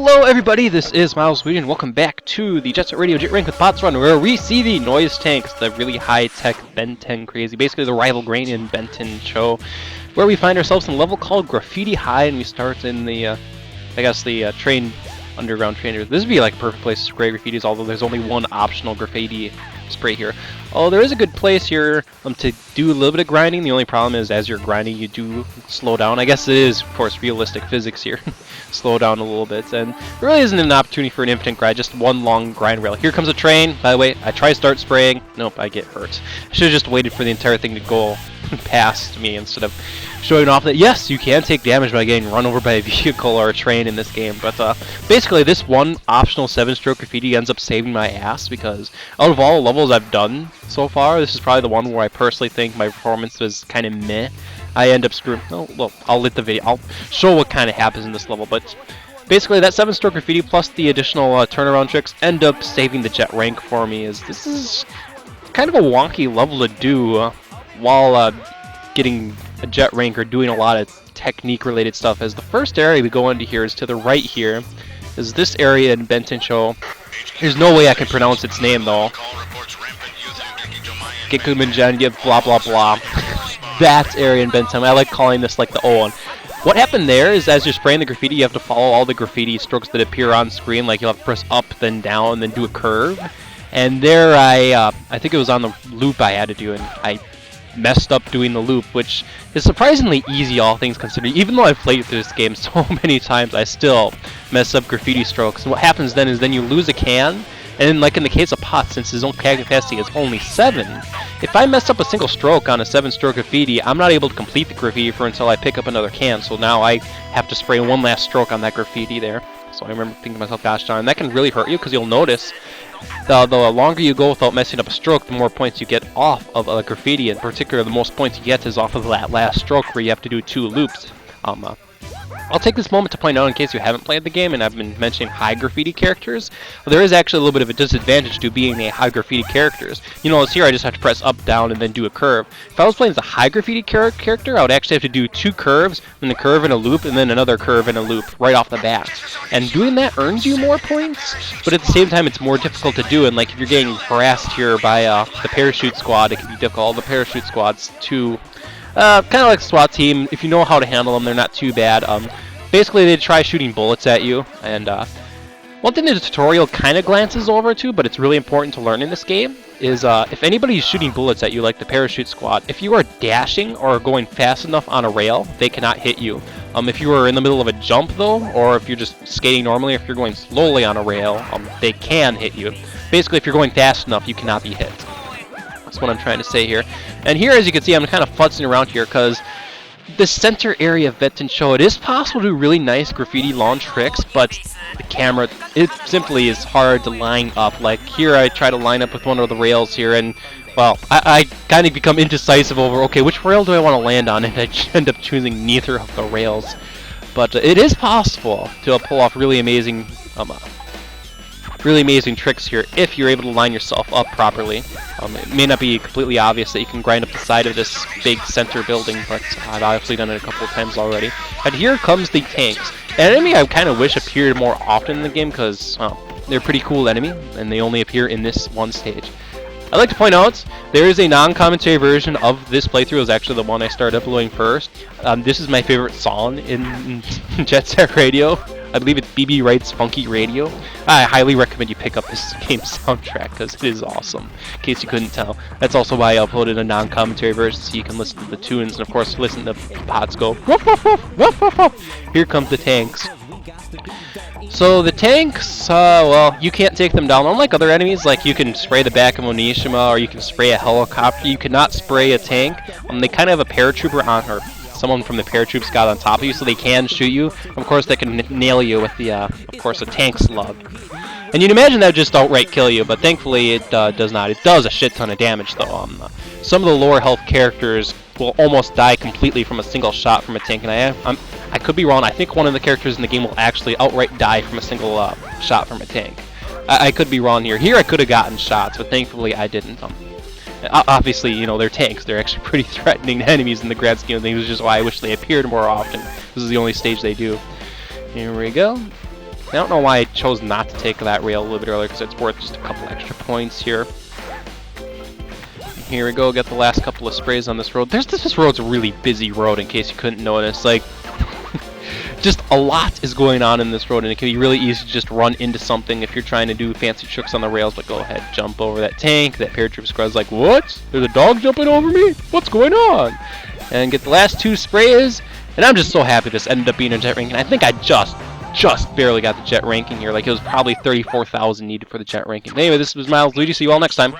Hello everybody, this is Miles Whedon, and welcome back to the Jet Set Radio Jet Rank with Bots Run, where we see the noise tanks, the really high-tech Ben 10 crazy, basically the rival grain in Ben 10 show, where we find ourselves in a level called Graffiti High, and we start in the, train, underground train. This would be like a perfect place to spray graffitis, although there's only one optional graffiti spray here. Oh, there is a good place here to do a little bit of grinding. The only problem is as you're grinding, you do slow down. I guess it is, of course, realistic physics here. Slow down a little bit, and there really isn't an opportunity for an infinite grind, just one long grind rail. Here comes a train. By the way, I try to start spraying. Nope, I get hurt. I should have just waited for the entire thing to go past me instead of showing off that, yes, you can take damage by getting run over by a vehicle or a train in this game. But basically, this one optional 7-stroke graffiti ends up saving my ass, because out of all the levels I've done so far, this is probably the one where I personally think my performance was kind of meh. I end up screwing. Oh, well, I'll let the video. I'll show what kind of happens in this level, but basically that 7-stroke graffiti plus the additional turnaround tricks end up saving the jet rank for me. This is kind of a wonky level to do while getting a jet rank or doing a lot of technique related stuff. As the first area we go into here is to the right here, is this area in Benton Show. There's no way I can pronounce its name though. Gikumanjanya blah blah blah. That area in Benton. I like calling this like the O one. What happened there is as you're spraying the graffiti, you have to follow all the graffiti strokes that appear on screen. Like you'll have to press up, then down, then do a curve. And there I think it was on the loop I had to do, and I messed up doing the loop, which is surprisingly easy all things considered. Even though I've played through this game so many times, I still mess up graffiti strokes. And what happens then is then you lose a can, and then like in the case of Pot, since his own can capacity is only 7, if I mess up a single stroke on a 7-stroke graffiti, I'm not able to complete the graffiti for until I pick up another can. So now I have to spray one last stroke on that graffiti there. So I remember thinking to myself, gosh darn, that can really hurt you, because you'll notice the longer you go without messing up a stroke, the more points you get off of a graffiti. In particular, the most points you get is off of that last stroke where you have to do 2 loops. I'll take this moment to point out, in case you haven't played the game and I've been mentioning high graffiti characters, there is actually a little bit of a disadvantage to being a high graffiti characters. You know, here I just have to press up, down, and then do a curve. If I was playing as a high graffiti character, I would actually have to do 2 curves, then a curve and a loop, and then another curve and a loop right off the bat. And doing that earns you more points, but at the same time it's more difficult to do. And like if you're getting harassed here by the parachute squad, it can be difficult. All the parachute squads too. Kind of like SWAT team. If you know how to handle them, they're not too bad. Basically, they try shooting bullets at you, and one thing the tutorial kind of glances over to, but it's really important to learn in this game, is if anybody's shooting bullets at you, like the parachute squad, if you are dashing or going fast enough on a rail, they cannot hit you. If you are in the middle of a jump, though, or if you're just skating normally, if you're going slowly on a rail, they can hit you. Basically, if you're going fast enough, you cannot be hit. That's what I'm trying to say here. And here, as you can see, I'm kind of futzing around here because the center area of Benton Show, it is possible to do really nice graffiti launch tricks, but the camera, it simply is hard to line up. Like here, I try to line up with one of the rails here, and well, I kind of become indecisive over, okay, which rail do I want to land on, and I end up choosing neither of the rails. But it is possible to pull off really amazing tricks here if you're able to line yourself up properly. It may not be completely obvious that you can grind up the side of this big center building, but I've obviously done it a couple of times already. And here comes the tanks. An enemy I kind of wish appeared more often in the game, because they're a pretty cool enemy, and they only appear in this one stage. I'd like to point out, there is a non-commentary version of this playthrough. It was actually the one I started uploading first. This is my favorite song in Jet Set Radio. I believe it's BB Wright's Funky Radio. I highly recommend you pick up this game's soundtrack, because it is awesome, in case you couldn't tell. That's also why I uploaded a non-commentary version, so you can listen to the tunes, and of course listen to pods go woof, woof, woof, woof, woof, woof. Here comes the tanks. So the tanks, well, you can't take them down. Unlike other enemies, like you can spray the back of Onishima, or you can spray a helicopter, you cannot spray a tank. They kind of have a paratrooper on her. Someone from the paratroops got on top of you, so they can shoot you. Of course, they can nail you with the, of course, a tank slug. And you'd imagine that would just outright kill you, but thankfully it does not. It does a shit ton of damage, though. Some of the lower health characters will almost die completely from a single shot from a tank, and I could be wrong. I think one of the characters in the game will actually outright die from a single shot from a tank. I could be wrong here. Here I could have gotten shots, but thankfully I didn't. Obviously, you know, they're tanks. They're actually pretty threatening enemies in the grand scheme of things, which is why I wish they appeared more often. This is the only stage they do. Here we go. I don't know why I chose not to take that rail a little bit earlier, because it's worth just a couple extra points here. Here we go, get the last couple of sprays on this road. This road's a really busy road, in case you couldn't notice. Like, just a lot is going on in this road, and it can be really easy to just run into something if you're trying to do fancy tricks on the rails. But go ahead, jump over that tank. That paratroop squad's like, what? There's a dog jumping over me? What's going on? And get the last 2 sprays, and I'm just so happy this ended up being a jet ranking. I think I just barely got the jet ranking here. Like, it was probably 34,000 needed for the jet ranking. Anyway, this was Miles Luigi. See you all next time.